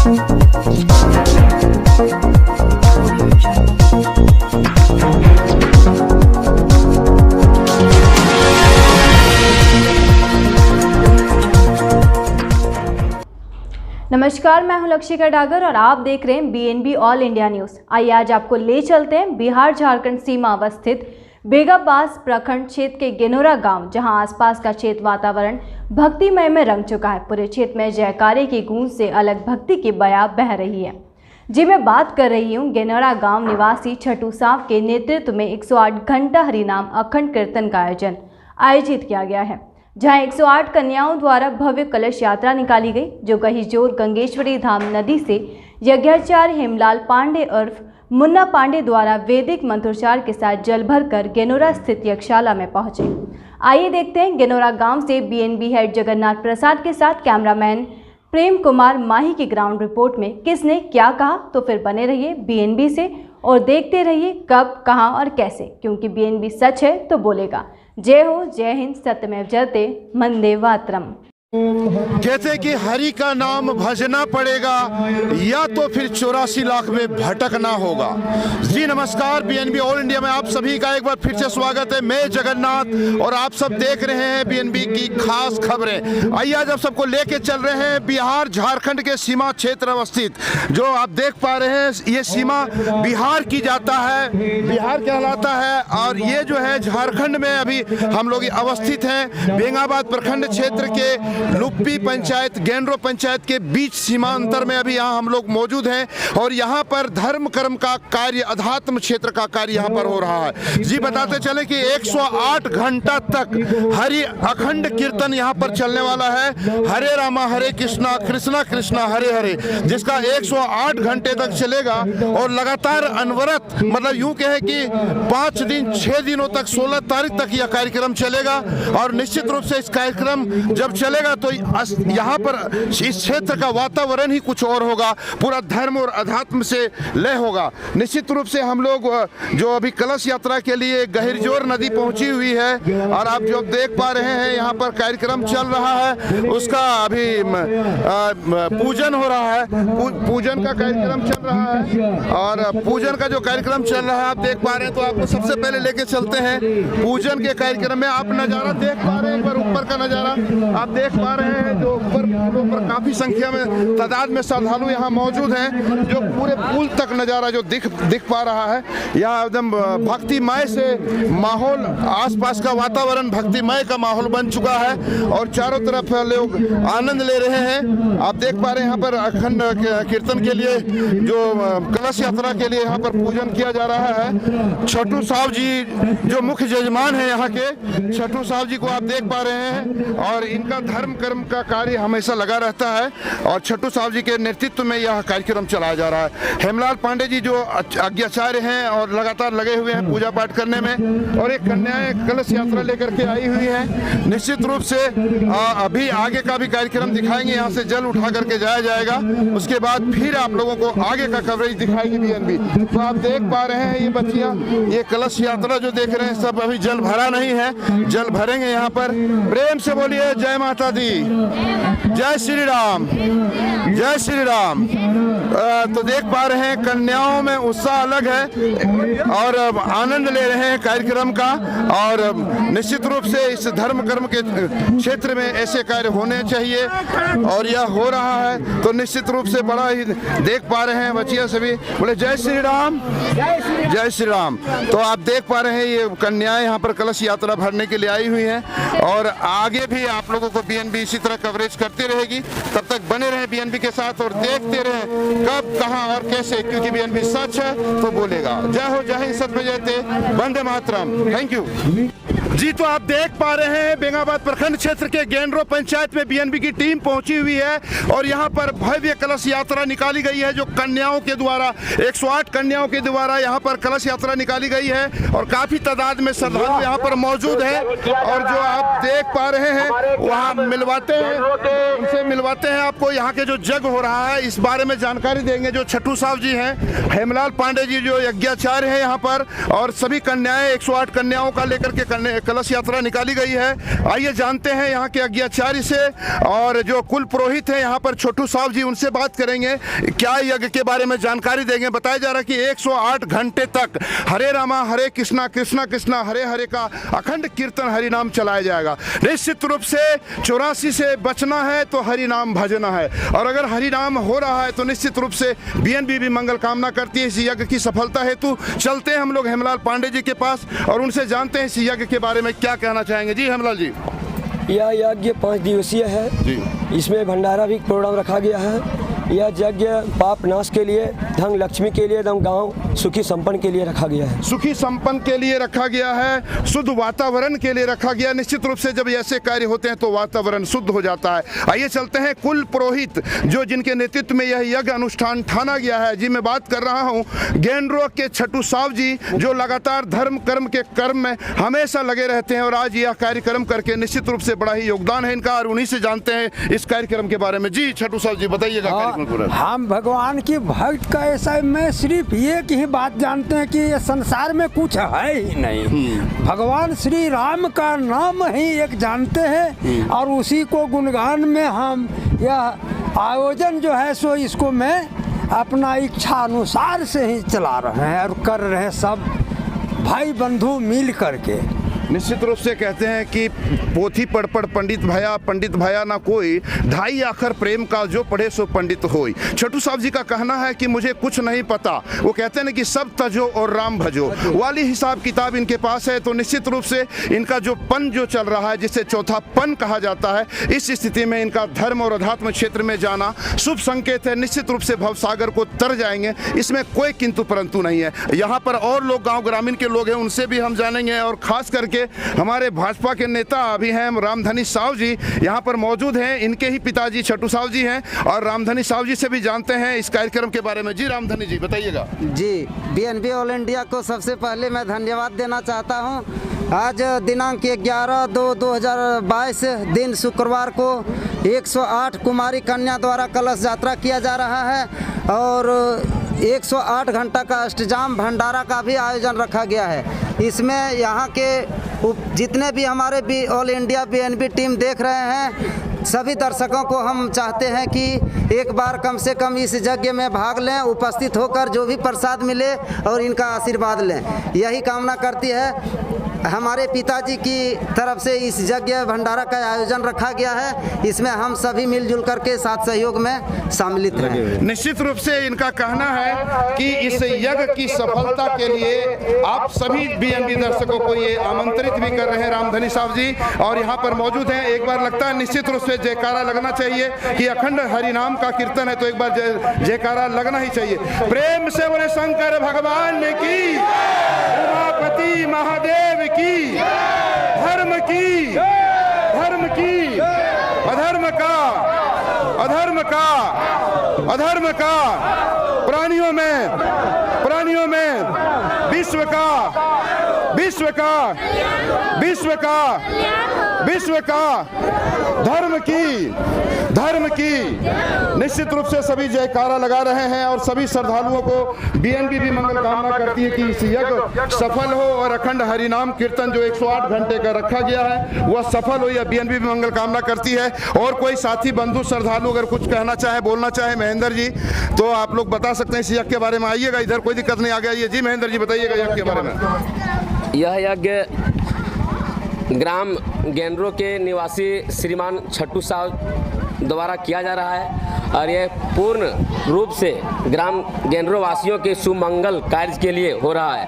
नमस्कार, मैं हूं लक्षिका डागर और आप देख रहे हैं बीएनबी ऑल इंडिया न्यूज़। आइए आज आपको ले चलते हैं बिहार झारखंड सीमा अवस्थित बेगाबास प्रखंड क्षेत्र के गेनोरा गांव, जहां आसपास का क्षेत्र वातावरण भक्तिमय में रंग चुका है। पूरे क्षेत्र में जयकारे की गूंज से अलग भक्ति की बया बह रही है। जी मैं बात कर रही हूं गेनोरा गांव निवासी छठू सांव के नेतृत्व में 108 घंटा हरिनाम अखंड कीर्तन का आयोजित किया गया है, जहां 108 कन्याओं द्वारा भव्य कलश यात्रा निकाली गई, जो गहिजोर गंगेश्वरी धाम नदी से यज्ञाचार्य हेमलाल पांडे उर्फ मुन्ना पांडे द्वारा वैदिक मंत्रोच्चार के साथ जल भरकर गेनोरा स्थित यज्ञशाला में पहुंचे। आइए देखते हैं गेनोरा गांव से बीएनबी हेड जगन्नाथ प्रसाद के साथ कैमरामैन प्रेम कुमार माही की ग्राउंड रिपोर्ट में किसने क्या कहा। तो फिर बने रहिए बीएनबी से और देखते रहिए कब, कहां और कैसे, क्योंकि बीएनबी सच है तो बोलेगा। जय हो, जय हिंद, सत्यमेव जयते, वंदे मातरम। कहते कि हरि का नाम भजना पड़ेगा या तो फिर 84 लाख में भटकना होगा। जी नमस्कार, बीएनबी ऑल इंडिया में आप सभी का एक बार फिर से स्वागत है। मैं जगन्नाथ और आप सब देख रहे हैं बीएनबी की खास खबरें। आइए आज आप सबको लेके चल रहे हैं बिहार झारखंड के सीमा क्षेत्र अवस्थित, जो आप देख पा रहे हैं ये सीमा बिहार की जाता है, बिहार कहलाता है, और ये जो है झारखंड में अभी हम लोग अवस्थित हैं। बेगाबास प्रखंड क्षेत्र के लुप्पी पंचायत गेनरो पंचायत के बीच सीमांतर में अभी यहाँ हम लोग मौजूद हैं और यहाँ पर धर्म कर्म का कार्य, अध्यात्म क्षेत्र का कार्य यहाँ पर हो रहा है। जी बताते चले कि 108 घंटा तक हरि अखंड कीर्तन यहाँ पर चलने वाला है। हरे रामा हरे कृष्णा कृष्णा कृष्णा हरे हरे, जिसका 108 घंटे तक चलेगा और लगातार अनवरत, मतलब यूं कहे कि 5 दिन 6 दिनों तक 16 तारीख तक यह कार्यक्रम चलेगा। और निश्चित रूप से इस कार्यक्रम जब चलेगा तो यहाँ पर इस क्षेत्र का वातावरण ही कुछ और होगा, पूरा धर्म और अध्यात्म से लय होगा। निश्चित रूप से हम लोग जो अभी कलश यात्रा के लिए गहिरजोर नदी पहुंची हुई है और आप जो देख पा रहे हैं यहाँ पर कार्यक्रम चल रहा है, उसका अभी पूजन हो रहा है, पूजन का कार्यक्रम चल रहा है। और पूजन का जो कार्यक्रम चल रहा है आप देख पा रहे हैं, तो आपको सबसे पहले लेके चलते हैं पूजन के कार्यक्रम में। आप नज़ारा देख पा रहे हैं, एक बार ऊपर का नज़ारा आप देख पा रहे हैं, जो ऊपर काफी संख्या में तादाद में श्रद्धालु यहाँ मौजूद हैं, जो पूरे पुल तक नज़ारा जो दिख पा रहा है। यहाँ एकदम भक्तिमय से माहौल, आसपास का वातावरण भक्तिमय का माहौल बन चुका है और चारों तरफ लोग आनंद ले रहे हैं। आप देख पा रहे हैं यहाँ पर अखंड कीर्तन के लिए, जो कलश यात्रा के लिए यहाँ पर पूजन किया जा रहा है। छठू साहब जी जो मुख्य यजमान है यहाँ के, छठू साहब जी को आप देख पा रहे हैं और इनका धर्म कर्म का कार्य हमेशा लगा रहता है और छठू साहब जी के नेतृत्व में यह कार्यक्रम चलाया जा रहा है। हेमलाल पांडे जी जो आज्ञाचार्य हैं और लगातार लगे हुए हैं पूजा पाठ करने में, और एक कन्याएं कलश यात्रा लेकर के आई हुई हैं। निश्चित रूप से अभी आगे का भी कार्यक्रम दिखाएंगे, यहाँ से जल उठा करके जाया जाएगा, उसके बाद फिर आप लोगों को आगे का कवरेज दिखाएगी बीएनबी। तो आप देख पा रहे हैं ये बच्चियाँ, ये कलश यात्रा जो देख रहे हैं, सब अभी जल भरा नहीं है, जल भरेंगे यहाँ पर। प्रेम से बोलिए जय माता दी, जय श्री राम, जय श्री राम। तो देख पा रहे हैं कन्याओं में उत्साह अलग है और आनंद ले रहे हैं कार्यक्रम का। और निश्चित रूप से इस धर्म कर्म के क्षेत्र में ऐसे कार्य होने चाहिए और यह हो रहा है, तो निश्चित रूप से बड़ा ही देख पा रहे हैं बच्चियां सभी बोले जय श्री राम, जय श्री राम। तो आप देख पा रहे हैं ये कन्याएं यहाँ पर कलश यात्रा भरने के लिए आई हुई हैं और आगे भी आप लोगों को बीएनबी इसी तरह कवरेज करती रहेगी। तब तक बने रहे बीएनबी के साथ और देखते रहे कब, कहां और कैसे, क्योंकि बीएनबी सच है तो बोलेगा। जय हो, जय हिंद, सत्यमेव जयते, वंदे मातरम। थैंक यू जी। तो आप देख पा रहे हैं बेगाबास प्रखंड क्षेत्र के गेनरो पंचायत में बीएनबी की टीम पहुंची हुई है और यहां पर भव्य कलश यात्रा निकाली गई है, जो कन्याओं के द्वारा 108 कन्याओं के द्वारा यहां पर कलश यात्रा निकाली गई है और काफी तादाद में श्रद्धालु यहां पर मौजूद है। और जो आप देख पा रहे हैं वहां मिलवाते हैं, उनसे मिलवाते हैं आपको यहाँ के जो यज्ञ हो रहा है इस बारे में जानकारी देंगे। जो छठू साहब जी हैं, हेमलाल पांडे जी जो यज्ञाचार्य हैं यहाँ पर, और सभी कन्याएं 108 कन्याओं का लेकर के कलश यात्रा निकाली गई है। आइए जानते हैं यहाँ के अज्ञाचार्य से और जो कुल पुरोहित हैं यहाँ पर छोटू साहब जी, उनसे बात करेंगे, क्या यज्ञ के बारे में जानकारी देंगे। बताया जा रहा है कि 108 घंटे तक हरे रामा हरे कृष्णा कृष्णा कृष्णा हरे हरे का अखंड कीर्तन हरि नाम चलाया जाएगा। निश्चित रूप से 84 से बचना है तो हरि नाम भजना है, और अगर हरि नाम हो रहा है तो निश्चित रूप से बीएनबी भी मंगल कामना करती है इस यज्ञ की सफलता हेतु। चलते हैं हम लोग हेमलाल पांडे जी के पास और उनसे जानते हैं इस यज्ञ के बारे में क्या कहना चाहेंगे। जी हेमलाल जी। यह यज्ञ 5 दिवसीय है जी। इसमें भंडारा भी प्रोग्राम रखा गया है। यह यज्ञ पाप नाश के लिए, धन लक्ष्मी के लिए, एकदम गांव सुखी संपन्न के लिए रखा गया है। सुखी संपन्न के लिए रखा गया है, शुद्ध वातावरण के लिए रखा गया। निश्चित रूप से जब ऐसे कार्य होते हैं तो वातावरण शुद्ध हो जाता है। आइए चलते हैं कुल पुरोहित जो जिनके नेतृत्व में यह यज्ञ अनुष्ठान ठाना गया है। जी मैं बात कर रहा हूँ गेंडरो के छठू साहब जी, जो लगातार धर्म कर्म के कर्म में हमेशा लगे रहते हैं और आज यह कार्यक्रम करके निश्चित रूप से बड़ा ही योगदान है इनका, और उन्हीं से जानते हैं इस कार्यक्रम के बारे में। जी छठू साहब जी बताइएगा। हम भगवान की भक्त का ऐसा, मैं सिर्फ एक ही बात जानते हैं कि ये संसार में कुछ है ही नहीं। भगवान श्री राम का नाम ही एक जानते हैं और उसी को गुणगान में हम यह आयोजन जो है सो इसको मैं अपना इच्छा अनुसार से ही चला रहे हैं और कर रहे हैं सब भाई बंधु मिल करके। निश्चित रूप से कहते हैं कि पोथी पढ़ पढ़ पंडित भया ना कोई, ढाई आखर प्रेम का जो पढ़े सो पंडित होई। छोटू साहब जी का कहना है कि मुझे कुछ नहीं पता, वो कहते हैं कि सब तजो और राम भजो वाली हिसाब किताब इनके पास है। तो निश्चित रूप से इनका जो पन जो चल रहा है, जिसे चौथा पन कहा जाता है, इस स्थिति में इनका धर्म और अध्यात्म क्षेत्र में जाना शुभ संकेत है। निश्चित रूप से भवसागर को तर जाएंगे, इसमें कोई किंतु परंतु नहीं है। यहाँ पर और लोग गाँव ग्रामीण के लोग हैं, उनसे भी हम जानेंगे, और खास करके हमारे भाजपा के नेता अभी हैं रामधनी साहू जी यहाँ पर मौजूद हैं। इनके ही पिताजी छठू साहू जी हैं और रामधनी साहू जी से भी जानते हैं इस कार्यक्रम के बारे में। जी रामधनी जी बताइएगा। जी बीएनबी ऑल इंडिया को सबसे पहले मैं धन्यवाद देना चाहता हूं। आज दिनांक 11/2/2022 दिन शुक्रवार को 108 कुमारी कन्या द्वारा कलश यात्रा किया जा रहा है और 108 घंटा का अष्टजाम भंडारा का भी आयोजन रखा गया है। इसमें यहाँ के जितने भी हमारे ऑल इंडिया बीएनबी टीम देख रहे हैं, सभी दर्शकों को हम चाहते हैं कि एक बार कम से कम इस यज्ञ में भाग लें, उपस्थित होकर जो भी प्रसाद मिले और इनका आशीर्वाद लें। यही कामना करती है हमारे पिताजी की तरफ से इस यज्ञ भंडारा का आयोजन रखा गया है। इसमें हम सभी मिलजुल करके साथ सहयोग में सम्मिलित रहे। निश्चित रूप से इनका कहना है कि इस यज्ञ की सफलता के लिए आप सभी बीएनबी दर्शकों को ये आमंत्रित भी कर रहे हैं रामधनी साहब जी, और यहाँ पर मौजूद हैं। एक बार लगता है निश्चित रूप से जयकारा लगना चाहिए कि अखंड हरिनाम का कीर्तन है, तो एक बार जयकारा लगना ही चाहिए। प्रेम से बोले शंकर भगवान की, उमापति महादेव की, धर्म की, अधर्म का प्राणियों में विश्व का धर्म की निश्चित रूप से सभी जयकारा लगा रहे हैं और सभी श्रद्धालुओं को बीएनबी भी मंगल कामना करती है कि इस यज्ञ सफल हो और अखंड हरिनाम कीर्तन जो 108 घंटे का रखा गया है वह सफल हो। यह बीएनबी भी मंगल कामना करती है। और कोई साथी बंधु श्रद्धालु अगर कुछ कहना चाहे, बोलना चाहे महेंद्र जी, तो आप लोग बता सकते हैं इस यज्ञ के बारे में। आइएगा इधर, कोई दिक्कत नहीं, आ गया। जी महेंद्र जी बताइएगा यज्ञ के बारे में। यह यज्ञ ग्राम गेंडरो के निवासी श्रीमान छट्टू साहब द्वारा किया जा रहा है और यह पूर्ण रूप से ग्राम गेंडरो वासियों के सुमंगल कार्य के लिए हो रहा है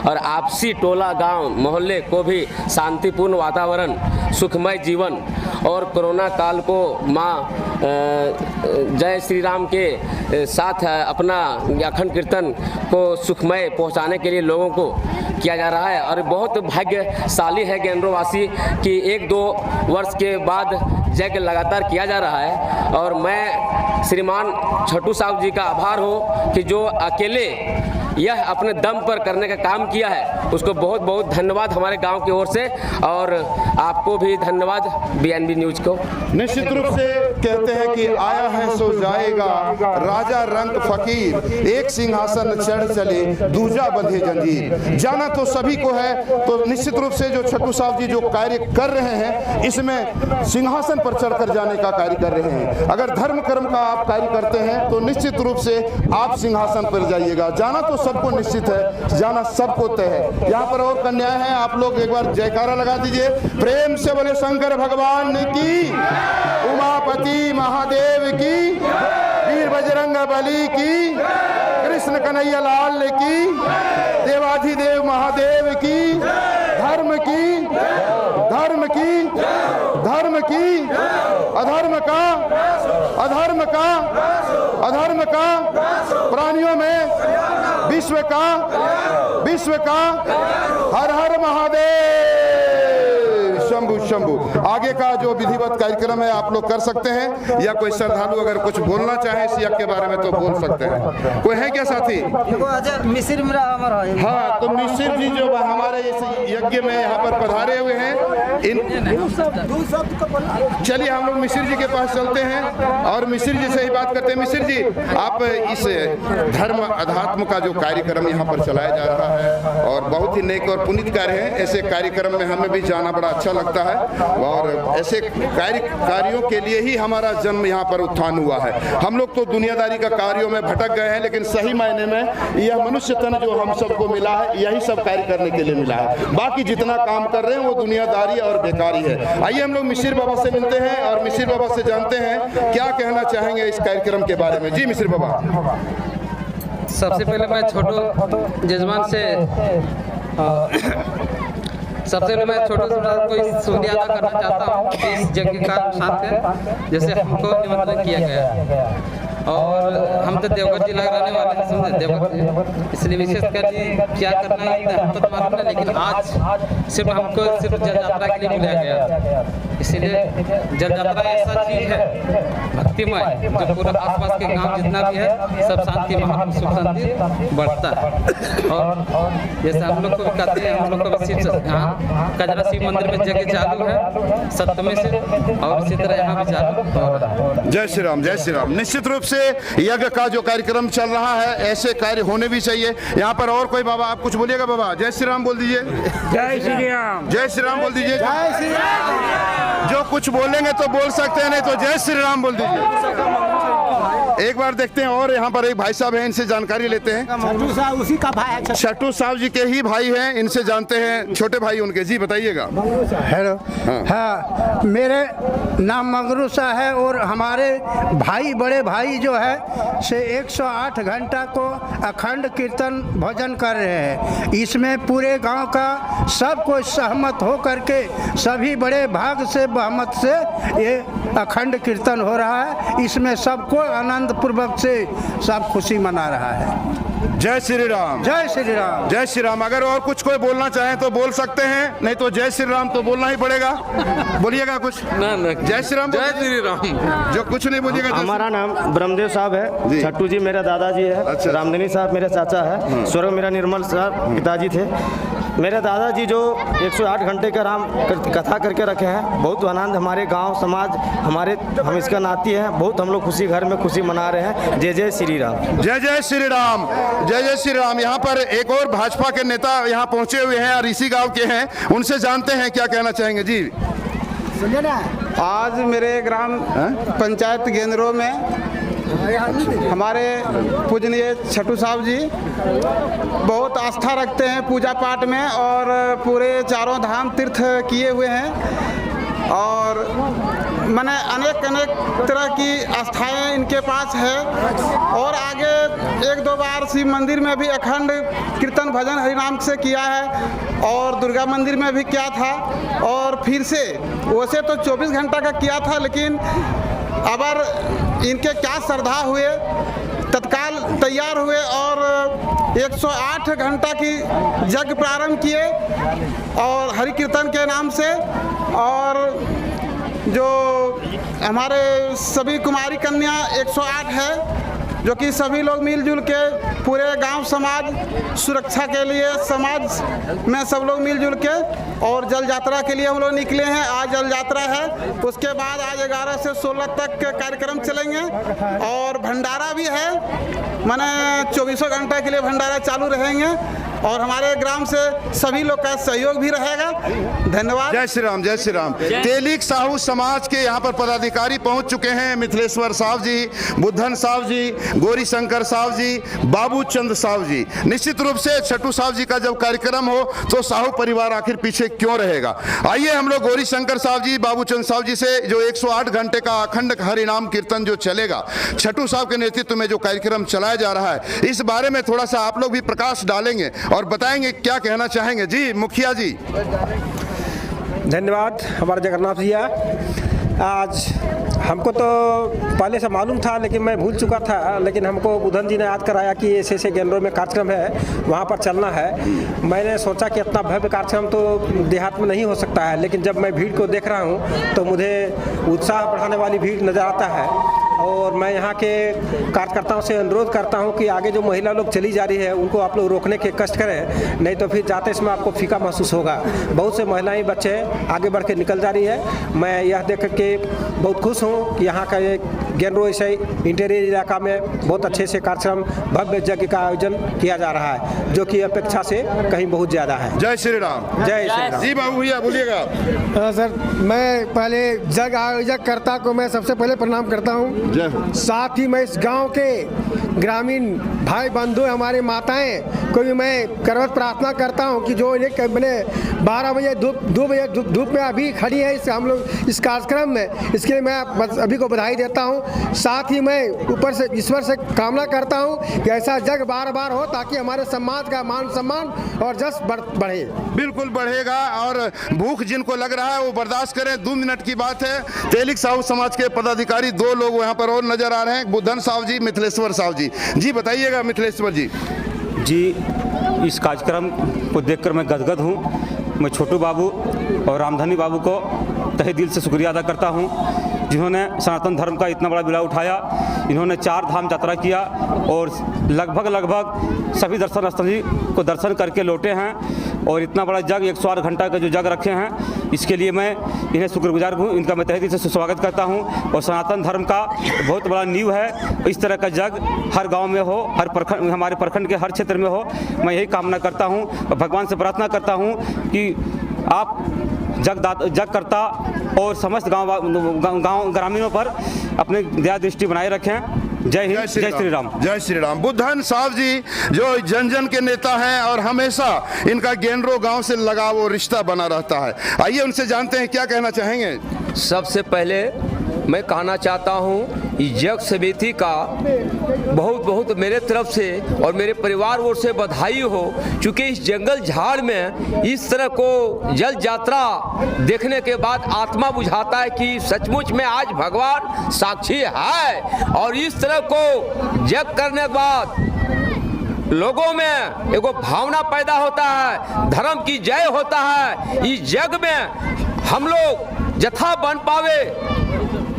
और आपसी टोला गांव मोहल्ले को भी शांतिपूर्ण वातावरण, सुखमय जीवन और कोरोना काल को माँ जय श्री राम के साथ अपना अखंड कीर्तन को सुखमय पहुंचाने के लिए लोगों को किया जा रहा है। और बहुत भाग्यशाली है गेंडरो वासी कि 1-2 वर्ष के बाद यज्ञ लगातार किया जा रहा है। और मैं श्रीमान छट्टू साहब जी का आभार हो कि जो अकेले यह अपने दम पर करने का काम किया है, उसको बहुत बहुत धन्यवाद हमारे गांव की ओर से, और आपको भी धन्यवाद बीएनबी न्यूज़ को। निश्चित रूप से कहते हैं कि आया है सो जाएगा, राजा रंग फकीर, एक सिंहासन चढ़ चले, दूजा बंधे जंजीर। जाना तो सभी को है, तो निश्चित रूप से जो छट्टू साहब जी जो कार्य कर रहे हैं, इसमें सिंहासन पर चढ़कर जाने का कार्य कर रहे हैं। अगर धर्म कर्म का आप कार्य करते हैं तो निश्चित रूप से आप सिंहासन पर जाइएगा। जाना तो सबको निश्चित है, जाना सबको तय है। यहाँ पर और कन्याएं हैं, आप लोग एक बार जयकारा लगा दीजिए, प्रेम से बोले शंकर भगवान की, उमापति महादेव की, वीर बजरंग बली की, कृष्ण कन्हैया लाल की, देवाधिदेव महादेव की, धर्म की, धर्म की, धर्म की, अधर्म का, अधर्म का, अधर्म का, प्राणियों में विश्व का, विश्व का, हर हर महादेव, शंभु शंभु। आगे का जो विधिवत कार्यक्रम है आप लोग कर सकते हैं, या कोई श्रद्धालु अगर कुछ बोलना चाहे इस यज्ञ के बारे में तो बोल सकते हैं। कोई है क्या साथी? मिसिर मेरा अमर है। हाँ, तो मिसिर जी जो हमारे इस यज्ञ में यहाँ पर पधारे हुए हैं, चलिए हम लोग मिसिर जी के पास चलते हैं और मिसिर जी से ही बात करते हैं। मिसिर जी, आप इस धर्म अध्यात्म का जो कार्यक्रम यहाँ पर चलाया जा रहा है और बहुत ही नेक और पुनीत कार्य है, ऐसे कार्यक्रम में हमें भी जाना बड़ा अच्छा लगता है और ऐसे कार्यों के लिए ही हमारा जन्म यहाँ पर उत्थान हुआ है। हम लोग तो दुनियादारी का कार्यों में भटक गए हैं, लेकिन सही मायने में यह मनुष्य तन जो हम सबको मिला है, यही सब कार्य करने के लिए मिला है। बाकी जितना काम कर रहे हैं वो दुनियादारी और बेकारी है। आइए हम लोग मिसिर बाबा से मिलते हैं और मिसिर बाबा से जानते हैं क्या कहना चाहेंगे इस कार्यक्रम के बारे में। जी मिसिर बाबा। सबसे पहले मैं छोटू जजमान से सबसे पहले मैं छोटे से कोई शुक्रिया अदा करना चाहता हूँ कि इस यज्ञ का साथ है जैसे हमको निमंत्रण किया गया। और हम तो देवघर जिला रहने वाले हैं, समझे देवघर, इसलिए विशेषकर जी क्या करना है हमको तो मालूम है, लेकिन आज सिर्फ हमको सिर्फ जल यात्रा के लिए बुलाया गया। इसीलिए जल यात्रा ऐसा चीज है भक्तिमय, जो पूरा आसपास के गांव जितना भी है सब शांति सुख शांति बढ़ता है। और जैसे हम लोग को भी कहते हैं, हम लोग को भी यहाँ कजरा शिव मंदिर में जगह चालू है सप्तमी से, और इसी तरह यहाँ भी चालू हो रहा है। जय श्री राम, जय श्री राम। निश्चित रूप से यज्ञ का जो कार्यक्रम चल रहा है ऐसे कार्य होने भी चाहिए। यहाँ पर और कोई बाबा आप कुछ बोलिएगा? बाबा जय श्री राम बोल दीजिए। जय श्री राम, जय श्री राम बोल दीजिए। जय श्री राम। जो कुछ बोलेंगे तो बोल सकते हैं, नहीं तो जय श्री राम बोल दीजिए। एक बार देखते हैं और यहाँ पर एक भाई साहब हैं, इनसे जानकारी लेते हैं। छट्टू साहब उसी का भाई है, छट्टू साहब जी के ही भाई हैं, इनसे जानते हैं, छोटे भाई उनके। जी बताइएगा। हेलो। हाँ, मेरे नाम मंगरू शाह है और हमारे भाई बड़े भाई जो है से 108 घंटा को अखंड कीर्तन भजन कर रहे हैं। इसमें पूरे गांव का सब कोई सहमत हो करके सभी बड़े भाग से बहमत से ये अखंड कीर्तन हो रहा है। इसमें सबको आनंद पूर्वक से सब खुशी मना रहा है। जय श्री राम, जय श्री राम, जय श्री राम। अगर और कुछ कोई बोलना चाहे तो बोल सकते हैं, नहीं तो जय श्री राम तो बोलना ही पड़ेगा। बोलिएगा कुछ? ना जय श्री राम, जय श्री राम। जो कुछ नहीं बोलिएगा। हमारा नाम ब्रह्मदेव साहब है, छट्टू जी मेरा दादाजी है। अच्छा। रामधनी साहब मेरे चाचा है, स्वर्ग मेरा निर्मल साहब पिताजी थे। मेरे दादाजी जो 108 घंटे का राम कथा करके रखे हैं, बहुत आनंद हमारे गांव समाज हम इसका नाती हैं, बहुत हम लोग खुशी घर में खुशी मना रहे हैं। जय जय श्री राम, जय जय श्री राम, जय जय श्री राम। यहाँ पर एक और भाजपा के नेता यहाँ पहुँचे हुए हैं और इसी गाँव के हैं, उनसे जानते हैं क्या कहना चाहेंगे। जी सुनिए ना। आज मेरे ग्राम पंचायत गेंदरों में हमारे पूजनीय छट्टू साहब जी बहुत आस्था रखते हैं पूजा पाठ में और पूरे चारों धाम तीर्थ किए हुए हैं और मैंने अनेक तरह की आस्थाएं इनके पास है। और आगे एक दो बार शिव मंदिर में भी अखंड कीर्तन भजन हरिनाम से किया है और दुर्गा मंदिर में भी किया था और फिर से वैसे तो 24 घंटा का किया था, लेकिन अबर इनके क्या श्रद्धा हुए तत्काल तैयार हुए और 108 घंटा की यज्ञ प्रारंभ किए और हरि कीर्तन के नाम से। और जो हमारे सभी कुमारी कन्या 108 है जो कि सभी लोग मिलजुल के पूरे गांव समाज सुरक्षा के लिए समाज में सब लोग मिलजुल के और जल यात्रा के लिए हम लोग निकले हैं। आज जल यात्रा है, उसके बाद आज 11 से 16 तक के कार्यक्रम चलेंगे और भंडारा भी है, माने 24 घंटा के लिए भंडारा चालू रहेंगे और हमारे ग्राम से सभी लोग का सहयोग भी रहेगा। धन्यवाद। जय श्री राम, जय श्री राम। तेलिक साहू समाज के यहाँ पर पदाधिकारी पहुँच चुके हैं। मिथिलेश्वर साहब जी, बुद्धन साहब जी, गौरी शंकर साहब जी, बाबू चंद साहब जी। निश्चित रूप से छठू साहब जी का जब कार्यक्रम हो तो साहू परिवार आखिर पीछे क्यों रहेगा। आइए हम लोग गौरी शंकर साहब जी, बाबू चंद साहब जी से जो 108 घंटे का अखंड हरिनाम कीर्तन जो चलेगा, छठू साहब के नेतृत्व में जो कार्यक्रम चलाया जा रहा है, इस बारे में थोड़ा सा आप लोग भी प्रकाश डालेंगे और बताएंगे क्या कहना चाहेंगे। जी मुखिया जी। धन्यवाद हमारे जगन्नाथ भैया। आज हमको तो पहले से मालूम था लेकिन मैं भूल चुका था, लेकिन हमको बुधन जी ने याद कराया कि ऐसे गेंद्रों में कार्यक्रम है, वहाँ पर चलना है। मैंने सोचा कि इतना भव्य कार्यक्रम तो देहात में नहीं हो सकता है, लेकिन जब मैं भीड़ को देख रहा हूँ तो मुझे उत्साह बढ़ाने वाली भीड़ नज़र आता है। और मैं यहाँ के कार्यकर्ताओं से अनुरोध करता हूँ कि आगे जो महिला लोग चली जा रही है उनको आप लोग रोकने के कष्ट करें, नहीं तो फिर जाते समय आपको फीका महसूस होगा। बहुत से महिलाएं बच्चे आगे बढ़ के निकल जा रही है। मैं यह देख करके बहुत खुश हूँ कि यहाँ का ये गेंद्रो ऐसे इंटीरियर इलाका में बहुत अच्छे से कार्यक्रम भव्य यज्ञ का आयोजन किया जा रहा है, जो कि अपेक्षा से कहीं बहुत ज़्यादा है। जय श्री राम। जय श्री राम। जी बाबू भैया बोलिएगा। सर, मैं पहले जग आयोजक कर्ता को मैं सबसे पहले प्रणाम करता हूँ। साथ ही मैं इस गांव के ग्रामीण भाई बंधु हमारे माताएं को भी मैं करवत प्रार्थना करता हूं कि जो इन्हें मैंने 12 बजे धूप में अभी खड़ी है हम लोग इस कार्यक्रम में, इसके लिए मैं अभी को बधाई देता हूं। साथ ही मैं ऊपर से ईश्वर से कामना करता हूं कि ऐसा जग बार बार हो ताकि हमारे समाज का मान सम्मान और जस बढ़े। बिल्कुल बढ़ेगा और भूख जिनको लग रहा है वो बर्दाश्त करें। 2 मिनट की बात है। तेलिक साहू समाज के पदाधिकारी 2 लोग यहाँ पर और नजर आ रहे हैं, बुद्धन साहब जी, मिथिलेश्वर साहब जी। जी बताइएगा मिथिलेश्वर जी। जी, इस कार्यक्रम को देखकर मैं गदगद हूँ। मैं छोटू बाबू और रामधनी बाबू को तहे दिल से शुक्रिया अदा करता हूँ, जिन्होंने सनातन धर्म का इतना बड़ा बिला उठाया। इन्होंने 4 धाम यात्रा किया और लगभग सभी दर्शन स्थली को दर्शन करके लौटे हैं और इतना बड़ा जग 108 घंटा का जो जग रखे हैं, इसके लिए मैं इन्हें शुक्रगुजार हूँ। इनका मैं तहे दिल से स्वागत करता हूँ। और सनातन धर्म का बहुत बड़ा नींव है, इस तरह का जग हर गांव में हो, हर प्रखंड, हमारे प्रखंड के हर क्षेत्र में हो। मैं यही कामना करता हूँ और भगवान से प्रार्थना करता हूँ कि आप जग करता और समस्त गांव ग्रामीणों पर अपने दया दृष्टि बनाए रखें। जय हिंद, जय श्री राम। जय श्री राम। बुद्धन साहब जी जो जन जन के नेता हैं और हमेशा इनका गेंद्रो गांव से लगाव और रिश्ता बना रहता है। आइए उनसे जानते हैं क्या कहना चाहेंगे। सबसे पहले मैं कहना चाहता हूँ जग समिति का बहुत मेरे तरफ से और मेरे परिवार ओर से बधाई हो, क्योंकि इस जंगल झाड़ में इस तरह को जल यात्रा देखने के बाद आत्मा बुझाता है कि सचमुच में आज भगवान साक्षी है। और इस तरह को जग करने के बाद लोगों में एगो भावना पैदा होता है, धर्म की जय होता है। इस जग में हम लोग जथा बन पावे,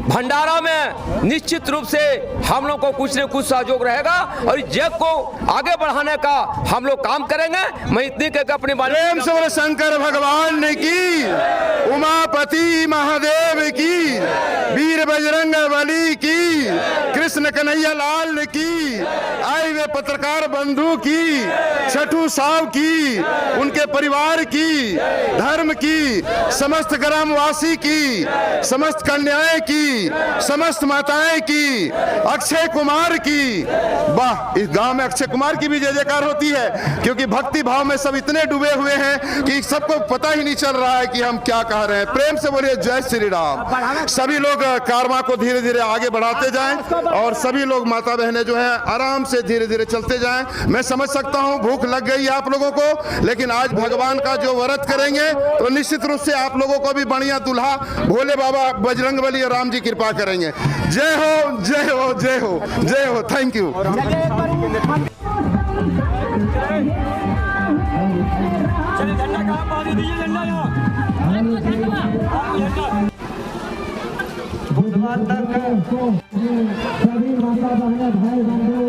भंडारा में निश्चित रूप से हम लोग को कुछ न कुछ सहयोग रहेगा और इस जग को आगे बढ़ाने का हम लोग काम करेंगे। मैं इतनी कहकर अपनी बात प्रेम से बोले शंकर भगवान की, उमापति महादेव की, वीर बजरंग बली की, कृष्ण कन्हैया लाल की, आए हुए पत्रकार बंधु की, छठू साहब की, उनके परिवार की, धर्म की, समस्त ग्रामवासी की, समस्त कन्याएं की, समस्त माताएं की, अक्षय कुमार की। वाह, इस गांव में अक्षय कुमार की भी जय जयकार होती है, क्योंकि भक्ति भाव में सब इतने डूबे हुए हैं कि सबको पता ही नहीं चल रहा है कि हम क्या कह रहे हैं। प्रेम से बोलिए जय श्री राम। सभी लोग कारवां को धीरे धीरे आगे बढ़ाते जाएं और सभी लोग माता बहनें जो है आराम से धीरे धीरे चलते जाएं। मैं समझ सकता हूं भूख लग गई है आप लोगों को, लेकिन आज भगवान का जो व्रत करेंगे तो निश्चित रूप से आप लोगों को भी बढ़िया दूल्हा भोले बाबा बजरंगबली और राम जी कृपा करेंगे। जय हो, जय हो, जय हो, जय हो। Thank you. बुधवार तक सभी माता बहने भाई बंधु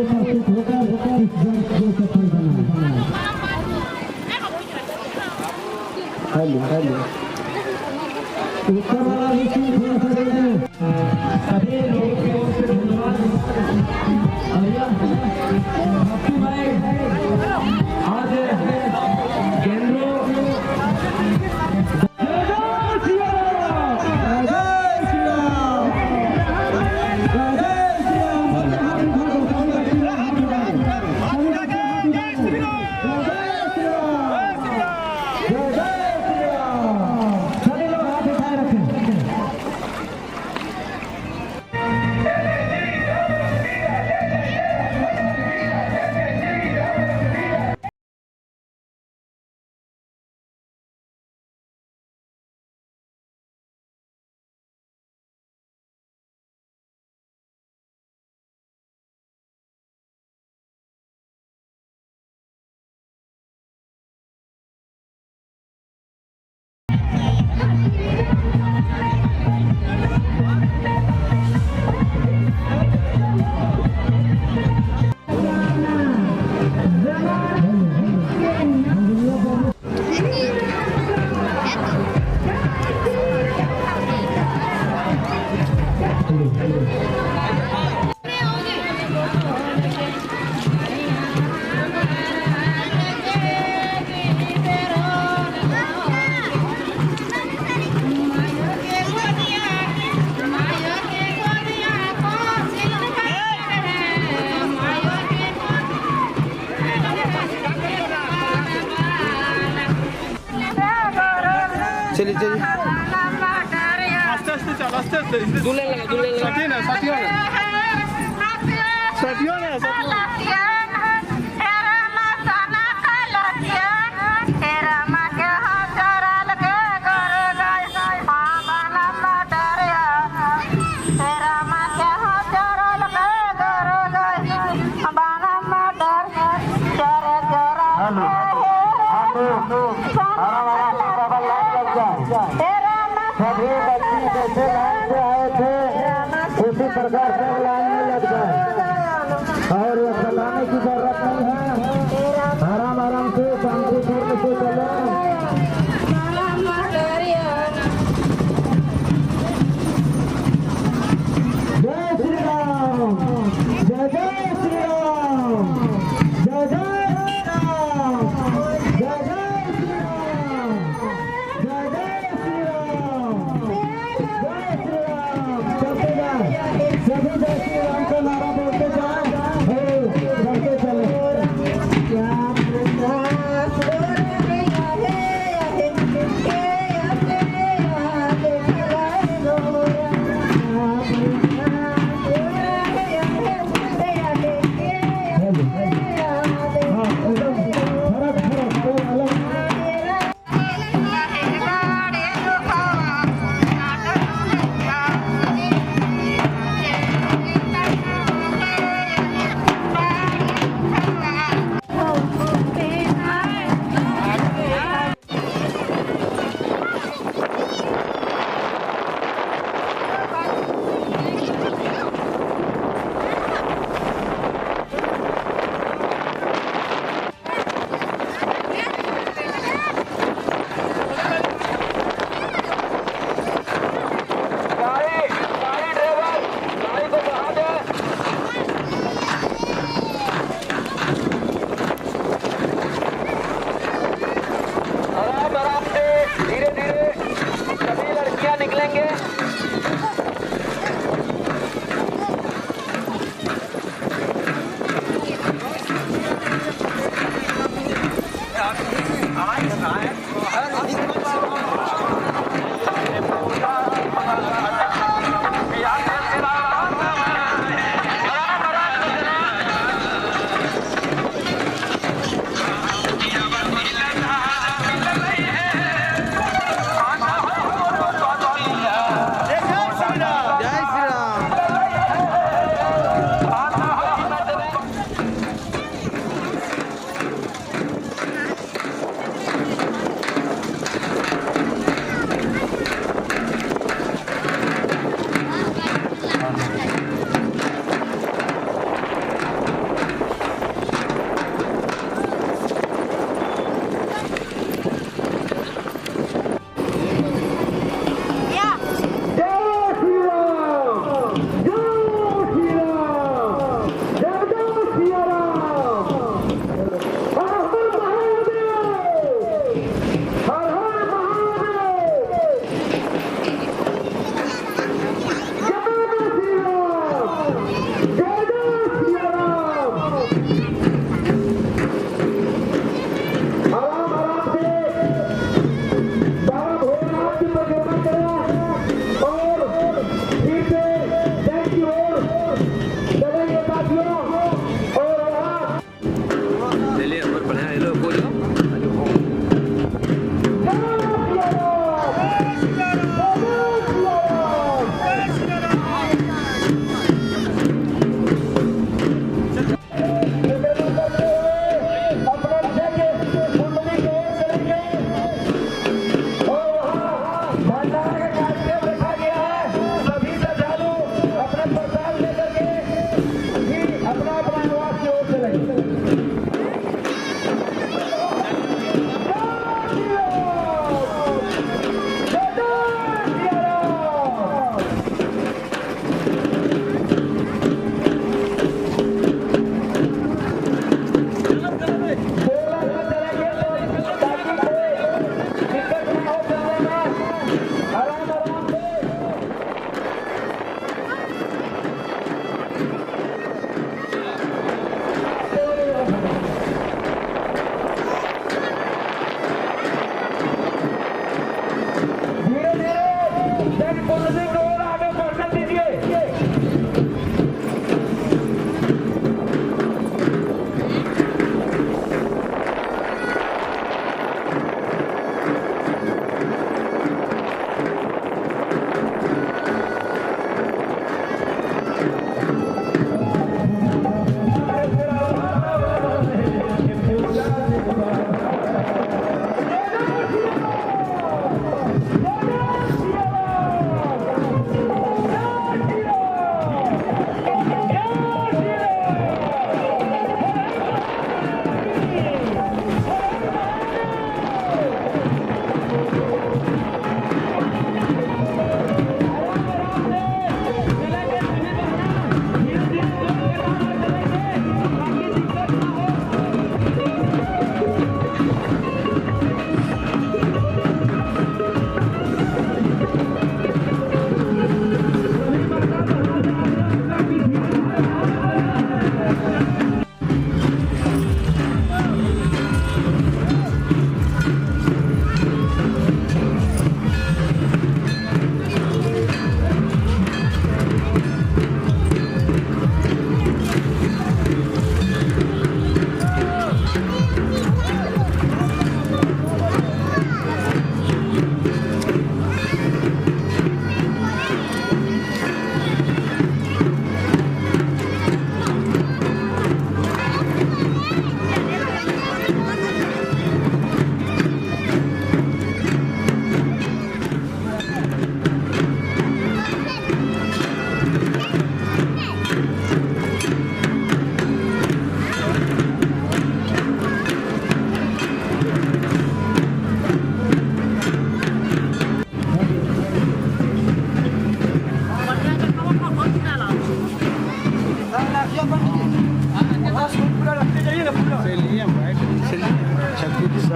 चलिए चलिए आस्ते आस्ते चल आस्ते आस्ते दूल्हे लगा साथियों उसी प्रकार से लाइन में लग जाए और ये चलाने की जरूरत नहीं है, आराम आराम से शांतिपूर्ण से चले। जय श्री राम, जय जय श्री राम, जय जय श्री राम, जय जय श्री राम, जय जय श्री राम, जय श्री राम। चलते जाए सभी जय श्री राम का नारा बोलते जाए, चलते चले।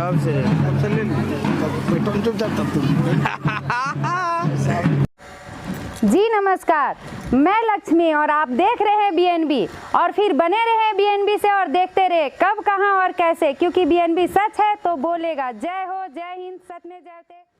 आराम से जी नमस्कार, मैं लक्ष्मी और आप देख रहे हैं बीएनबी। और फिर बने रहे बीएनबी से और देखते रहे कब, कहां और कैसे, क्योंकि बीएनबी सच है तो बोलेगा। जय हो, जय हिंद, सत्य में जयते।